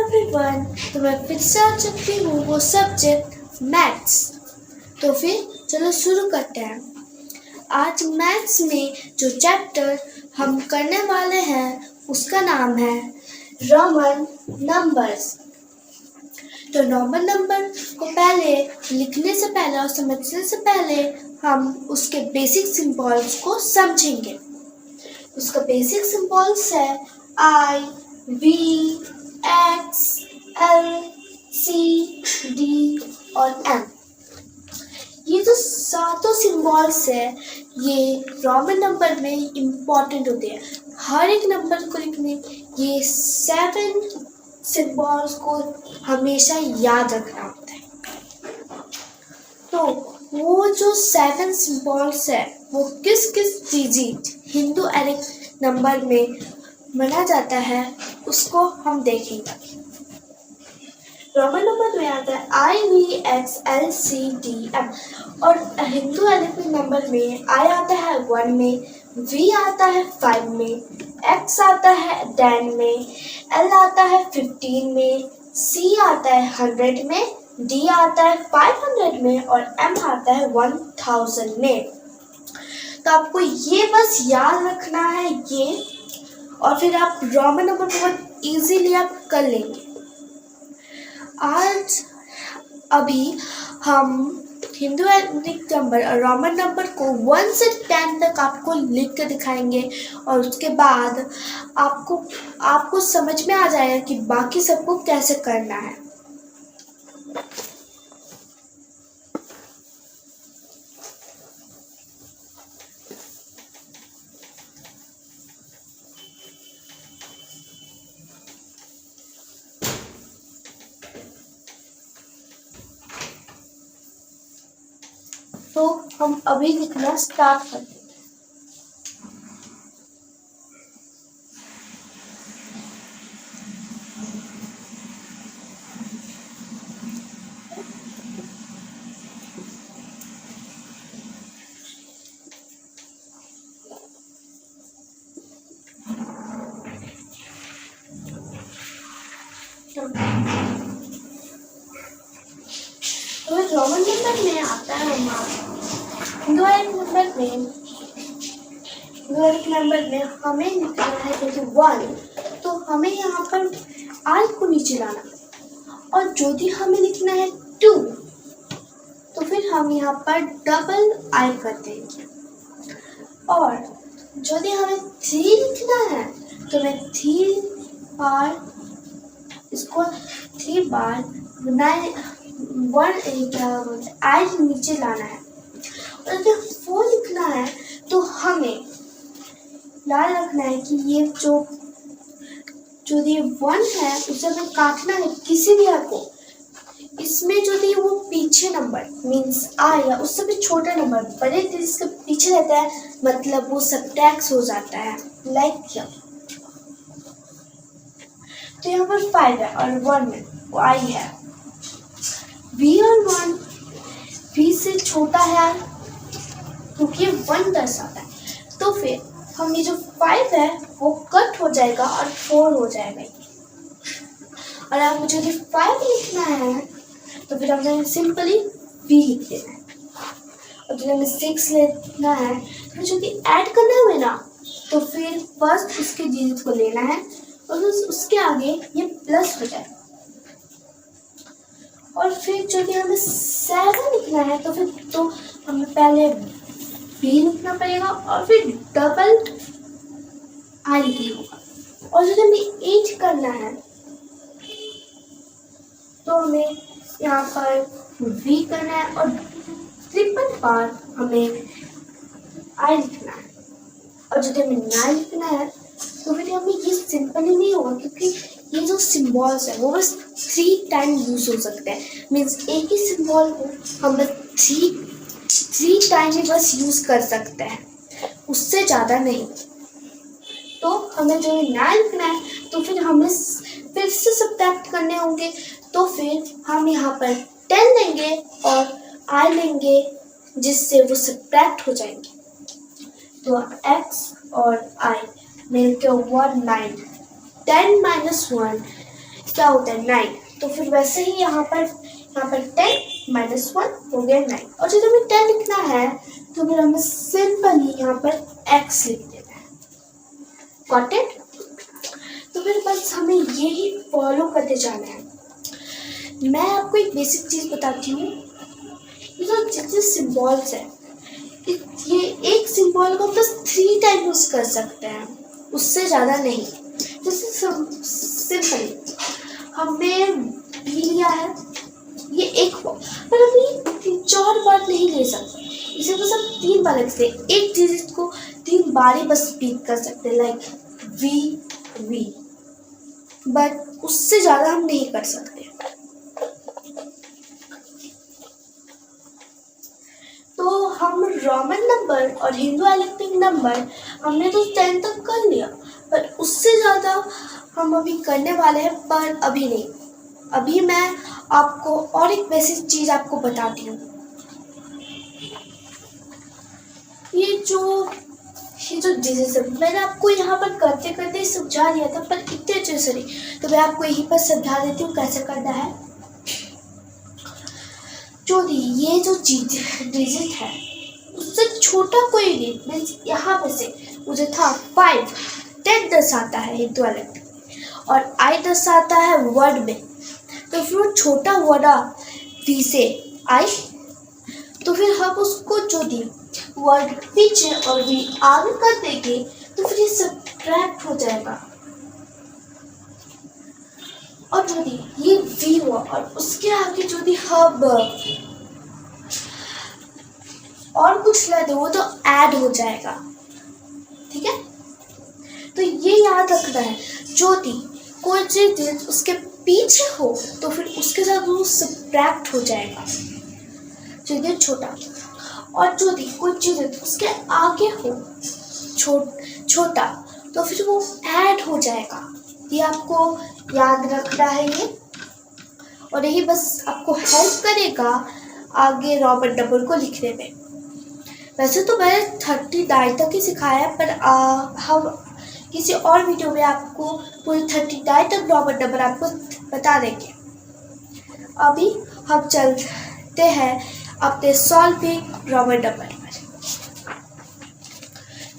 Everyone, तो मैं फिर से आ चुकी हूँ वो सब्जेक्ट मैथ्स। तो फिर चलो शुरू करते हैं। आज मैथ्स में जो चैप्टर हम करने वाले हैं उसका नाम है रोमन नंबर्स। तो रोमन नंबर को पहले लिखने से पहले और समझने से पहले हम उसके बेसिक सिंबल्स को समझेंगे। उसका बेसिक सिंबल्स है I, V, X, L, C, D और M। ये जो सातों सिंबल्स है ये रोमन नंबर में इम्पॉर्टेंट होते हैं। हर एक नंबर को लिखने ये 7 सिंबल्स को हमेशा याद रखना होता है। तो वो जो 7 सिंबल्स है वो किस किस डिजिट हिंदू अरिथमेटिक नंबर में माना जाता है उसको हम देखेंगे। रोमन नंबर में आता है I, V, X, L, C, D, M और हिंदू अरिथमेटिक नंबर में I आता है 1 में, V आता है 5 में, X आता है 10 में, L आता है 15 में, C आता है 100 में, D आता है 500 में और M आता है 1000 में। तो आपको ये बस याद रखना है ये, और फिर आप रोमन नंबर बहुत इजीली आप कर लेंगे। आज अभी हम हिंदू अरिथमेटिक नंबर और रोमन नंबर को 1 से 10 तक आपको लिख के दिखाएंगे और उसके बाद आपको समझ में आ जाएगा कि बाकी सबको कैसे करना है। तो हम अभी लिखना स्टार्ट करते हैं। तो रोमन नंबर में आता है हमारा हिंदू अरिथमेटिक नंबर में हमें लिखना है जैसे 1, तो हमें यहाँ पर I को नीचे लाना, और यदि हमें लिखना है 2 तो फिर हम यहाँ पर डबल I कर देंगे, और यदि हमें 3 लिखना है तो मैं 3 बार इसको 3 बार 1 I नीचे लाना है। और अगर 4 लिखना है तो हमें याद रखना है कि ये जो ये 1 है उसे हमें काटना है किसी भी अंक को। इसमें यदि वो पीछे नंबर मीन्स I या उससे भी छोटा नंबर बड़े जिसके पीछे रहता है मतलब वो सबट्रैक्ट हो जाता है, लाइक क्या। तो यहाँ पर 5 है और 1 में वो I है। V और 1 V से छोटा है क्योंकि 1 दर्शाता है, तो फिर हम ये जो 5 है वो कट हो जाएगा और 4 हो जाएगा। और आप मुझे यदि 5 लिखना है तो फिर हमें सिंपली V लिख देना है, और यदि हमें 6 लिखना है तो यदि ऐड करना हुए ना तो फिर फर्स्ट उसके डिजिट को लेना है और उसके आगे ये प्लस हो जाएगा। और फिर यदि हमें 7 लिखना है तो फिर तो हमें पहले V लिखना पड़ेगा और फिर डबल I लिखना होगा। और यदि हमें 8 करना है तो हमें यहाँ पर V करना है और ट्रिपल बार हमें I लिखना है। और यदि हमें 9 लिखना है तो फिर हमें ये सिंपली नहीं होगा क्योंकि ये जो सिंबल्स है वो बस 3 टाइम यूज हो सकते हैं। मीन्स एक ही सिंबल को हम बस 3 टाइम ही बस यूज कर सकते हैं, उससे ज़्यादा नहीं। तो हमें जो 9 लिखना है तो फिर हमें फिर से सब्ट्रैक्ट करने होंगे, तो फिर हम यहाँ पर 10 लेंगे और I लेंगे जिससे वो सब्ट्रैक्ट हो जाएंगे। तो X और I मिलकर 19, 10 - 1 क्या होता है 9। तो फिर वैसे ही यहाँ पर 10 - 1 हो गया 9। और जब हमें 10 लिखना है तो फिर हमें सिंपली यहाँ पर x लिख देना है। Got it? तो फिर बस हमें यही फॉलो करते जाना है। मैं आपको एक बेसिक चीज बताती हूँ। ये जो जितने सिंबल्स है, ये एक सिंबल को बस 3 टाइम यूज कर सकते हैं, उससे ज़्यादा नहीं। जैसे सिंपली हमने बी लिया है, ये एक पर हम ये 3-4 बार नहीं ले सकते। इसे बस हम 3 बार लिख सकते। एक चीज को 3 बार ही बस स्पीक कर सकते, लाइक वी, बट उससे ज़्यादा हम नहीं कर सकते। तो हम रोमन नंबर और हिंदू अल्फाबेटिक नंबर हमने तो 10 तक कर लिया, पर उससे ज़्यादा हम अभी करने वाले हैं, पर अभी नहीं। अभी मैं आपको और एक बेसिक चीज़ आपको बताती हूँ। ये जो डिजीज है, मैंने आपको यहाँ पर करते करते समझा दिया था, पर इतने अच्छे से नहीं, तो मैं आपको यहीं पर समझा देती हूँ कैसे करना है। ये जो डिजिट है उससे छोटा कोई नहीं, मीन्स यहाँ पे से मुझे था 5, 10 दर्शाता है हिंदू अल्फाबेट और आई दर्शाता है वर्ड में। तो फिर वो छोटा वर्ड वी से आई, तो फिर हम उसको जो दी वर्ड पीछे और वी आगे कर देंगे तो फिर ये सब्ट्रैक्ट हो जाएगा। और जो दी ये वी हुआ और उसके आगे जो दी हब और कुछ ला दे वो तो ऐड हो जाएगा। ठीक है, तो ये याद रखना है। जो दी कोई चीज उसके पीछे हो तो फिर उसके साथ वो सब्ट्रैक्ट हो जाएगा, जो छोटा। और जो दी कोई चीज उसके आगे हो छोटा तो फिर वो ऐड हो जाएगा। ये आपको याद रखना है ये, और यही बस आपको हेल्प करेगा आगे रोमन नंबर को लिखने में। वैसे तो मैंने 39 तक ही सिखाया है, पर हम किसी और वीडियो में आपको पूरे 39 तक रोमन नंबर आपको बता देंगे। अभी हम चलते हैं अपने सॉल्विंग रोमन नंबर पर।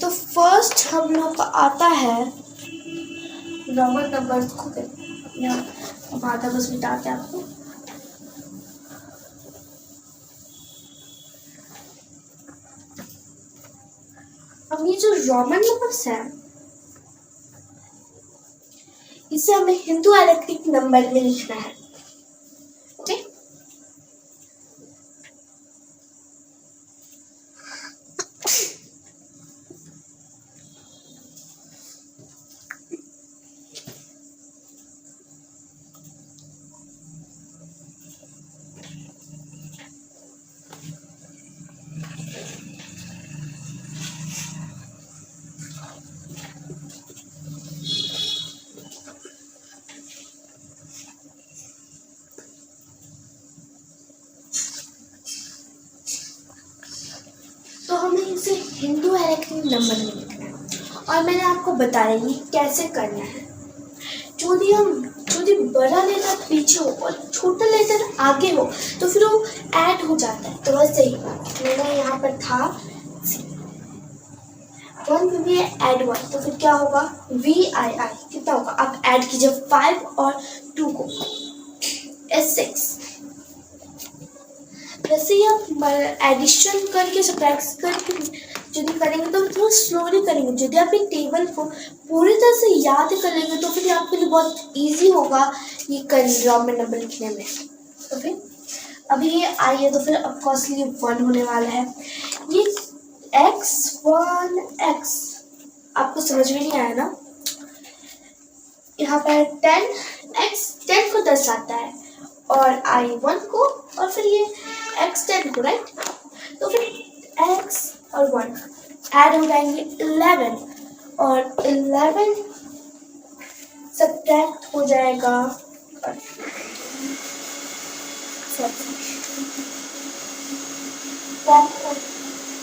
तो फर्स्ट हम लोग का आता है रोमन नंबर को आधा बस मिटाते हैं आपको। अब ये जो रोमन नंबर्स है इसे हमें हिंदू अल्फाबेटिक नंबर में लिखना है। ओके, तो हमें इसे हिंदू अल्फाबेटिक नंबर में लिखना है, और मैंने आपको बताया ये कैसे करना है। जो भी बड़ा लेटर पीछे हो और छोटा लेटर आगे हो तो फिर वो ऐड हो जाता है। तो वैसे ही मैंने यहाँ पर था 1 भी ऐड 1 तो फिर क्या होगा VII कितना होगा, आप ऐड कीजिए 5 और 2 को S6। वैसे ही आप एडिशन करके सब्ट्रैक्ट करके यदि करेंगे तो थोड़ा स्लोली करेंगे। यदि आप एक टेबल को पूरी तरह से याद कर लेंगे तो फिर आपके लिए बहुत इजी होगा ये रोमन नंबर लिखने में। तो फिर अभी ये आई है तो फिर ऑफकोर्स ये 1 होने वाला है। ये X1X आपको समझ में नहीं आया ना, यहाँ पर 10X 10 को दर्शाता है और I1 को और फिर ये X 10 को, राइट। तो फिर X और 1 ऐड हो जाएंगे 11 और 11 सब्ट्रैक्ट हो जाएगा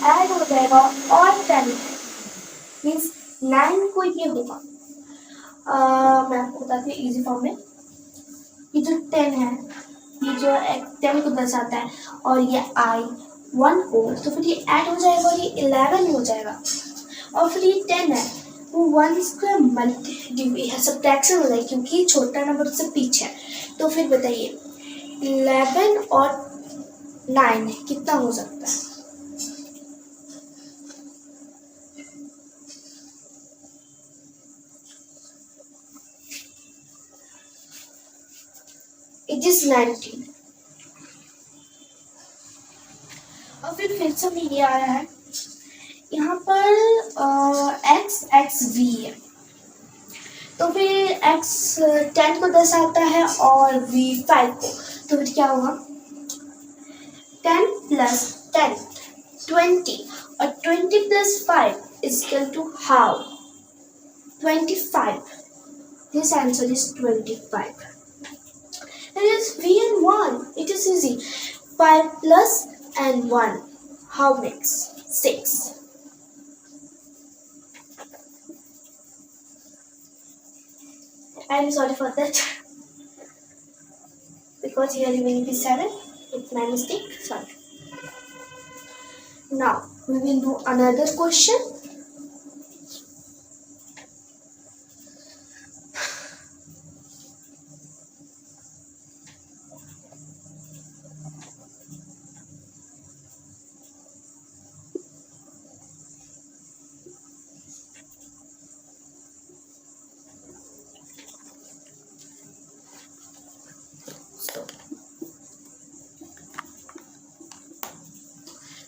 ऐड हो जाएगा और 10 मीन्स 9 को ये होगा। मैं आपको बताती हूँ इजी फॉर्म में। ये जो 10 है, ये जो 10 को दर्शाता है, और ये I 1 को, तो फिर ये ऐड हो जाएगा और ये 11 हो जाएगा। और फिर ये 10 है, वो 1 स्क्वायर मल्टी सब्ट्रैक्शन हो जाएगी क्योंकि छोटा नंबर उससे पीछे है। तो फिर बताइए 11 और 9 कितना हो सकता है? It is 19। और फिर से हमें ये आया है, यहाँ पर x v है, तो फिर x 10 को दर्शाता है और v 5 को, तो फिर क्या होगा? 10 प्लस 10 20, और 20 plus 5 is equal to how? 25. This answer is 25. It is v and 1. It is easy. 5 plus and 1. How makes? 6. I am sorry for that. Because here remaining is 7. It's my mistake. Sorry. Now we will do another question.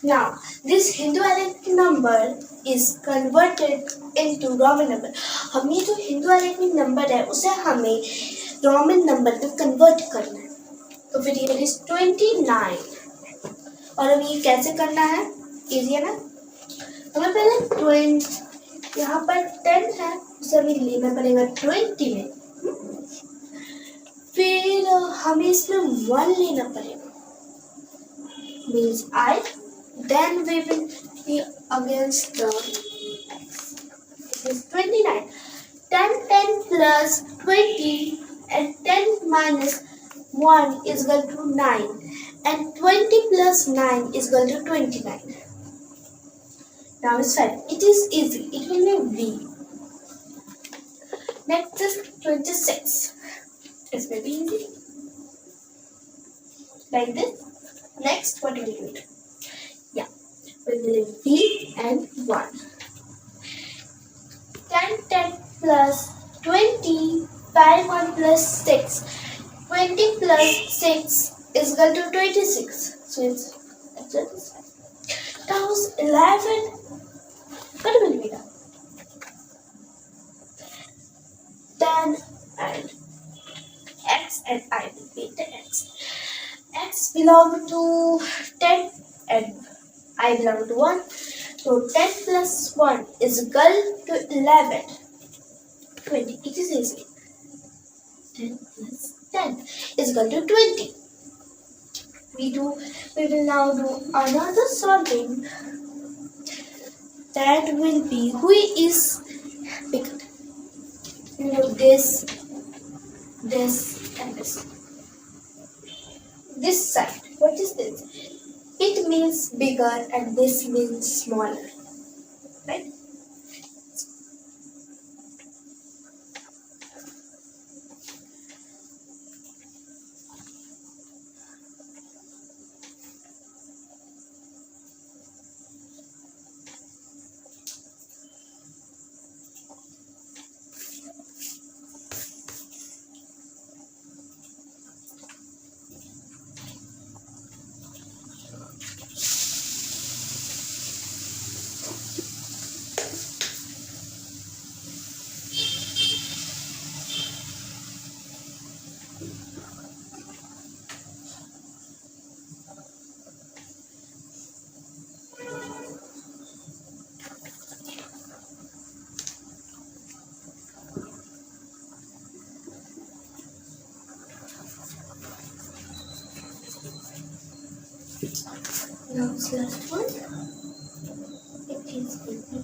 Now, this Hindu arithmetic number is converted into Roman number. हम ये जो Hindu arithmetic number है उसे हमें Roman number में convert करना है। तो फिर ये is 29। और अब ये कैसे करना है? Easy है ना? हमें पहले 20, यहाँ पर 10 है उसे हमें लेना पड़ेगा 20 में। फिर हमें इसमें 1 लेना पड़ेगा, means I. Then we will be against the x. It is 29. 10 plus 20 and 10 minus 1 is equal to 9. And 20 plus 9 is equal to 29. Now it's 5. It is easy. It will be V. Next is 26. It's very easy. Like this. Next, what will you do? We will V and 1. 10 plus 20, 5 1 plus 6. 20 plus 6 is equal to 26. So it's that was 11. What will be done? 10 and x and I will be the x. X belong to 10 and I belong to 1. So 10 plus 1 is equal to 11. 20. It is easy. 10 plus 10 is equal to 20. We will now do another solving. That will be who is bigger. You know this and this. This side. What is this? It means bigger and this means smaller, right? Now it's last one. It is baby.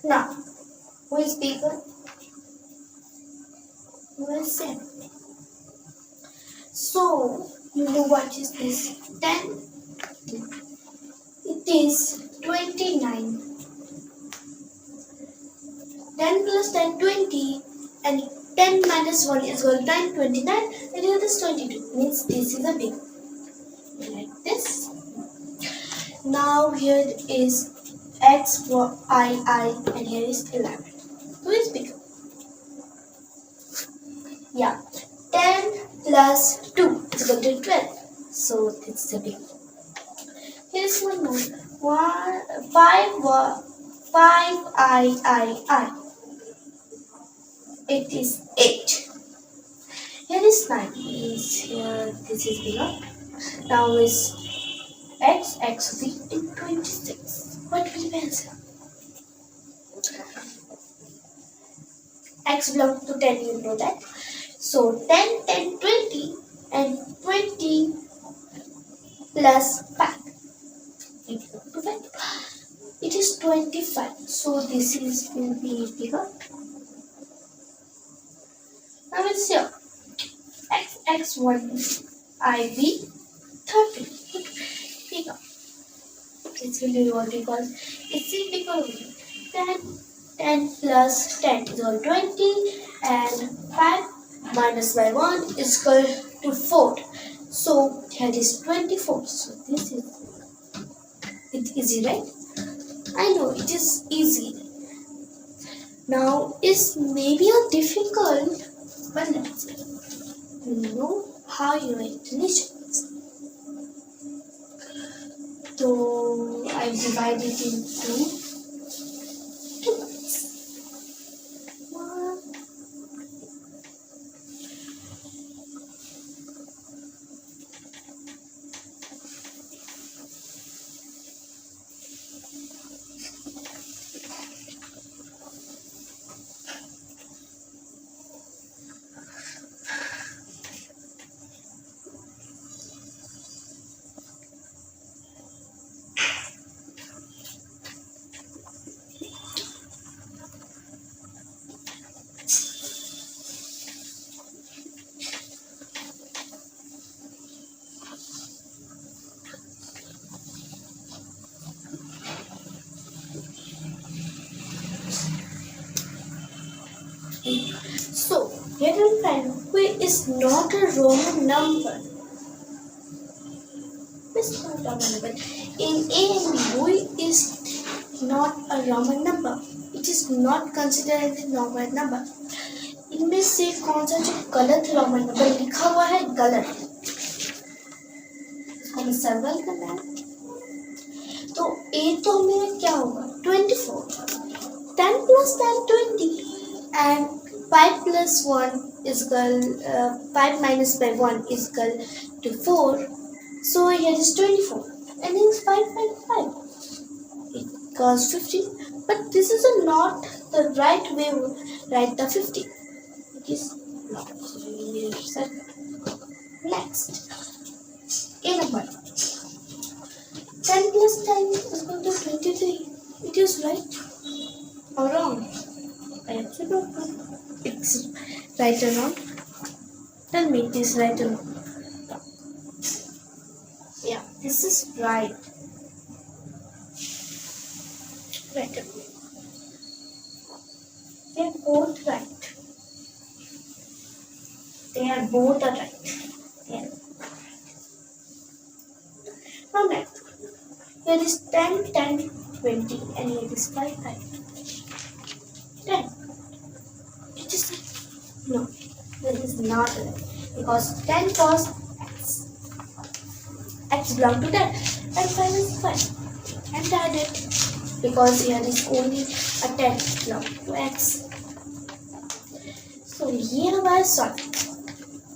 Now Who is bigger? Who is 7? So, you know what is this? 10. It is 29. 10 plus 10, 20. And 10 minus 1 is equal to 9, 29. And here is 22. Means this is a big. Like this. Now here is x, I, and here is 11. Who is bigger? Yeah. 10 plus 2 is equal to 12. So this is a big. Here is one more. 5 I. It is 8. Here is 9. Here this is bigger. Now is x will be 26. What will be answer? X belongs to 10, you know that. So 10, 10, 20 and 20 plus 5. It is 25. So this is will be bigger. Now it's here. X1 IB 30. Bigger. It's really what because it's bigger only. 10 plus 10 is equal to 20 and 5 minus by 1 is equal to 4. So here is 24. So this is it easy, right? I know it is easy. Now it's maybe a difficult, but let's see. You know how your intelligence. So I divide it into 2 parts. 1. So, here we'll find who is not a Roman number. It's not a Roman number. In A and B, who is not a Roman number. It is not considered as a Roman number. इनमें से कौन सा जो गलत Roman number लिखा हुआ है गलत, हमें सर्कल करना है. तो A तो हमें क्या होगा 24. 10 plus 10 20 and 5 plus 1 is equal 5 minus by 1 is equal to 4. So here is 24 and here is 5 by 5. It equals 50. But this is not the right way to write the 50. It is not. So we need to set next. A number. 10 plus 10 is equal to 23. It is right or wrong? I actually don't know. It's right or wrong. Tell me it is right or wrong. Yeah, this is right. Right. They are both right. They are both right. Yeah. Now next. Here is 10, 10, 20 and here is 5, 5. 10. It is no. This is not right. Because 10 was x. X belongs to 10 and 5 is 5. And add it. Because here is only a 10 belongs to x. So ये हमारा solve.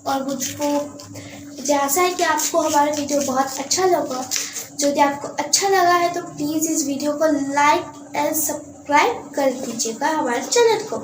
और मुझे आशा है कि आपको हमारा video बहुत अच्छा लगा. जो यदि आपको अच्छा लगा है तो प्लीज़ इस वीडियो को लाइक एंड सब्सक्राइब कर दीजिएगा हमारे चैनल को.